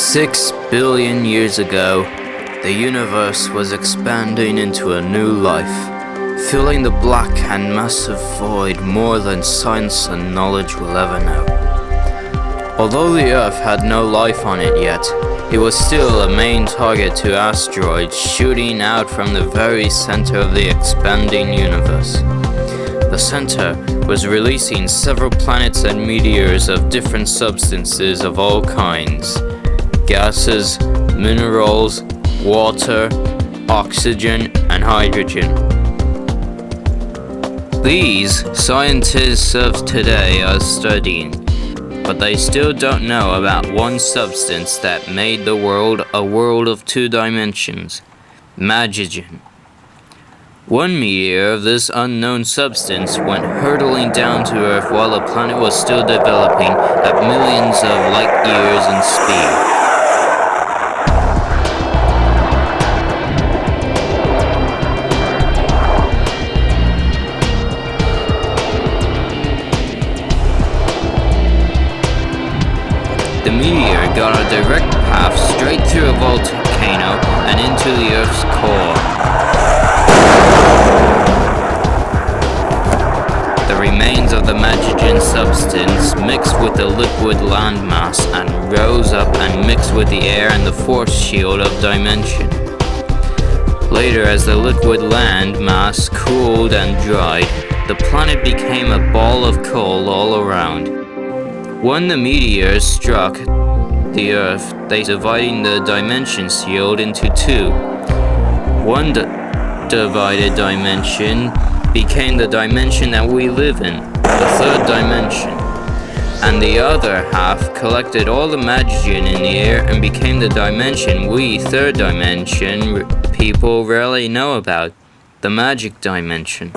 6 billion years ago, the universe was expanding into a new life, filling the black and massive void more than science and knowledge will ever know. Although the Earth had no life on it yet, it was still a main target to asteroids shooting out from the very center of the expanding universe. The center was releasing several planets and meteors of different substances of all kinds: gases, minerals, water, oxygen, and hydrogen. These scientists of today are studying, but they still don't know about one substance that made the world a world of 2 dimensions: magen. One meteor of this unknown substance went hurtling down to Earth while the planet was still developing at millions of light years in speed. The meteor got a direct path straight through a volcano and into the Earth's core. The remains of the magen substance mixed with the liquid landmass and rose up and mixed with the air and the force shield of dimension. Later, as the liquid landmass cooled and dried, the planet became a ball of coal all around. When the meteors struck the Earth, they divided the dimension shield into 2. One divided dimension became the dimension that we live in, the 3rd dimension, and the other half collected all the magen in the air and became the dimension we 3rd dimension people rarely know about, the magic dimension.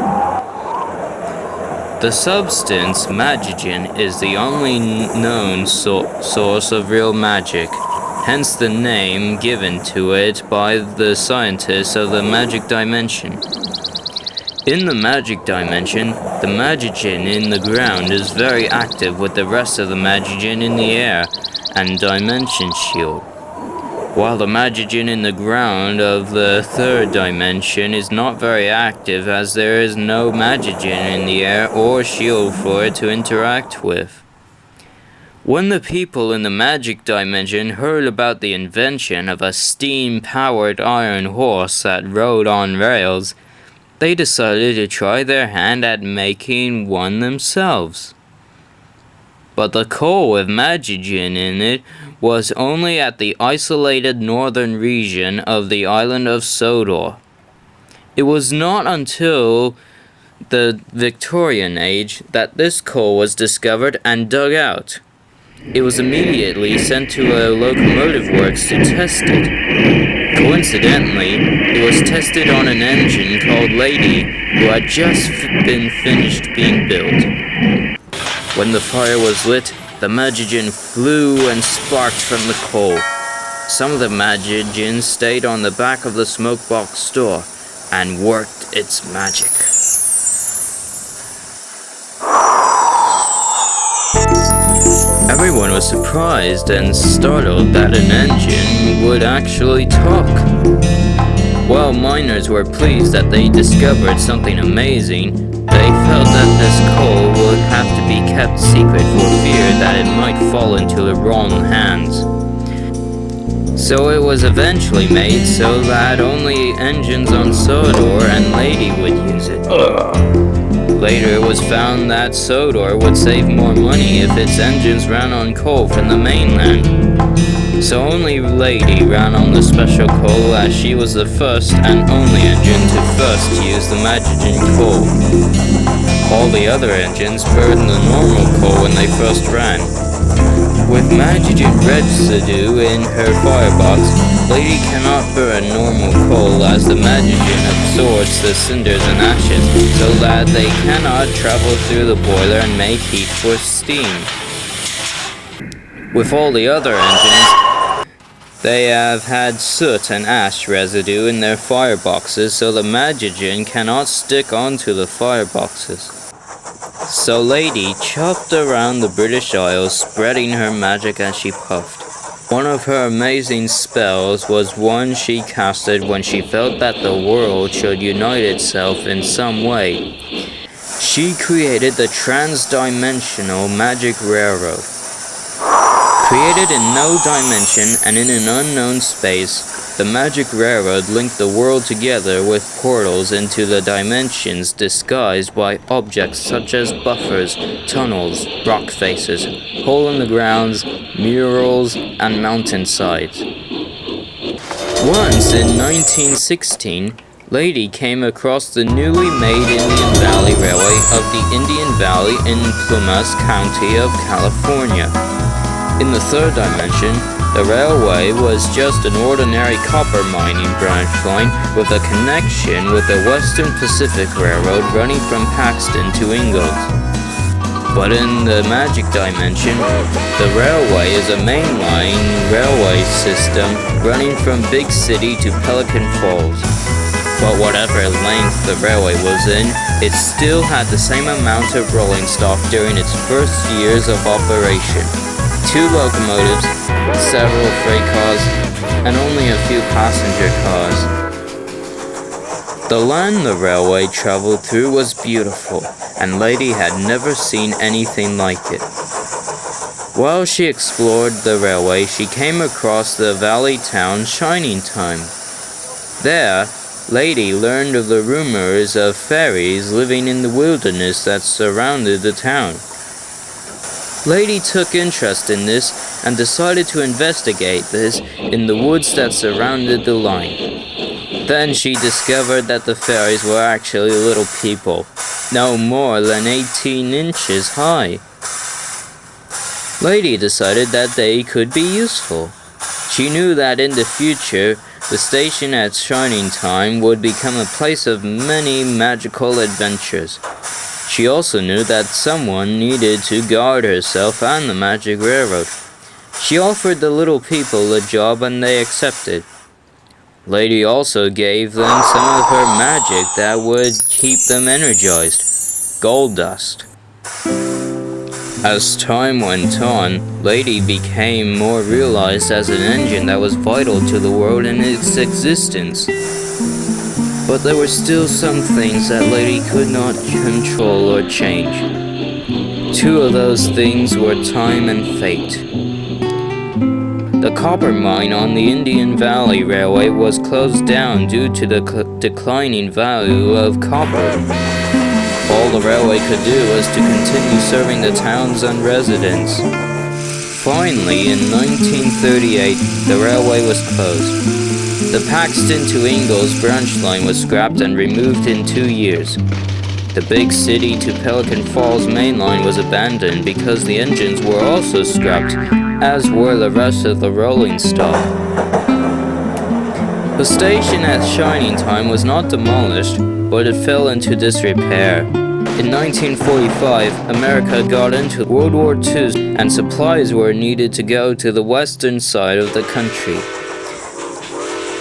The substance magen is the only known source of real magic, hence the name given to it by the scientists of the magic dimension. In the magic dimension, the magen in the ground is very active with the rest of the magen in the air and dimension shield, while the magen in the ground of the 3rd dimension is not very active as there is no magen in the air or shield for it to interact with. When the people in the magic dimension heard about the invention of a steam-powered iron horse that rode on rails, they decided to try their hand at making one themselves. But the coal with magen in it was only at the isolated northern region of the island of Sodor. It was not until the Victorian age that this coal was discovered and dug out. It was immediately sent to a locomotive works to test it. Coincidentally, it was tested on an engine called Lady, who had just been finished being built. When the fire was lit, the magen flew and sparked from the coal. Some of the magen stayed on the back of the smokebox door and worked its magic. Everyone was surprised and startled that an engine would actually talk. While miners were pleased that they discovered something amazing, they felt that this coal would have to be kept secret for fear that it might fall into the wrong hands. So it was eventually made so that only engines on Sodor and Lady would use it. Later it was found that Sodor would save more money if its engines ran on coal from the mainland. So only Lady ran on the special coal as she was the first and only engine to first use the magen coal. All the other engines burned the normal coal when they first ran. With magen residue in her firebox, Lady cannot burn normal coal as the magen absorbs the cinders and ashes so that they cannot travel through the boiler and make heat for steam. With all the other engines, they have had soot and ash residue in their fireboxes so the magen cannot stick onto the fireboxes. So Lady chopped around the British Isles, spreading her magic as she puffed. One of her amazing spells was one she casted when she felt that the world should unite itself in some way. She created the trans-dimensional magic railroad. Created in no dimension and in an unknown space, the magic railroad linked the world together with portals into the dimensions disguised by objects such as buffers, tunnels, rock faces, hole-in-the-grounds, murals, and mountainsides. Once in 1916, Lady came across the newly made Indian Valley Railway of the Indian Valley in Plumas County of California. In the third dimension, the railway was just an ordinary copper mining branch line with a connection with the Western Pacific Railroad running from Paxton to Ingalls. But in the magic dimension, the railway is a mainline railway system running from Big City to Pelican Falls. But whatever length the railway was in, it still had the same amount of rolling stock during its first years of operation. 2 locomotives, several freight cars, and only a few passenger cars. The land the railway traveled through was beautiful, and Lady had never seen anything like it. While she explored the railway, she came across the valley town Shining Time. There, Lady learned of the rumors of fairies living in the wilderness that surrounded the town. Lady took interest in this and decided to investigate this in the woods that surrounded the line. Then she discovered that the fairies were actually little people, no more than 18 inches high. Lady decided that they could be useful. She knew that in the future, the station at Shining Time would become a place of many magical adventures. She also knew that someone needed to guard herself and the magic railroad. She offered the little people a job and they accepted. Lady also gave them some of her magic that would keep them energized. Gold dust. As time went on, Lady became more realized as an engine that was vital to the world and its existence. But there were still some things that Lady could not control or change. 2 of those things were time and fate. The copper mine on the Indian Valley Railway was closed down due to the declining value of copper. All the railway could do was to continue serving the towns and residents. Finally, in 1938, the railway was closed. The Paxton to Ingalls branch line was scrapped and removed in 2 years. The Big City to Pelican Falls main line was abandoned because the engines were also scrapped, as were the rest of the rolling stock. The station at Shining Time was not demolished, but it fell into disrepair. In 1945, America got into World War II and supplies were needed to go to the western side of the country.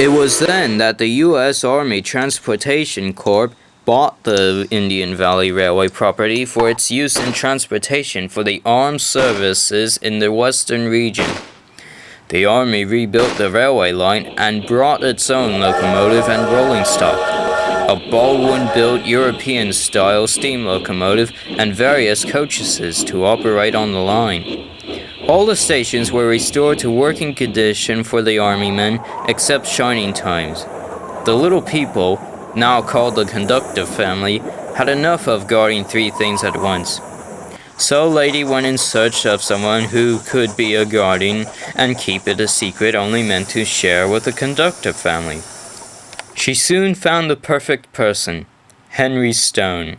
It was then that the U.S. Army Transportation Corps bought the Indian Valley Railway property for its use in transportation for the armed services in the western region. The Army rebuilt the railway line and brought its own locomotive and rolling stock, a Baldwin-built European-style steam locomotive, and various coaches to operate on the line. All the stations were restored to working condition for the Army men, except Shining Times. The little people, now called the conductor family, had enough of guarding 3 things at once. So Lady went in search of someone who could be a guardian and keep it a secret only meant to share with the conductor family. She soon found the perfect person, Henry Stone.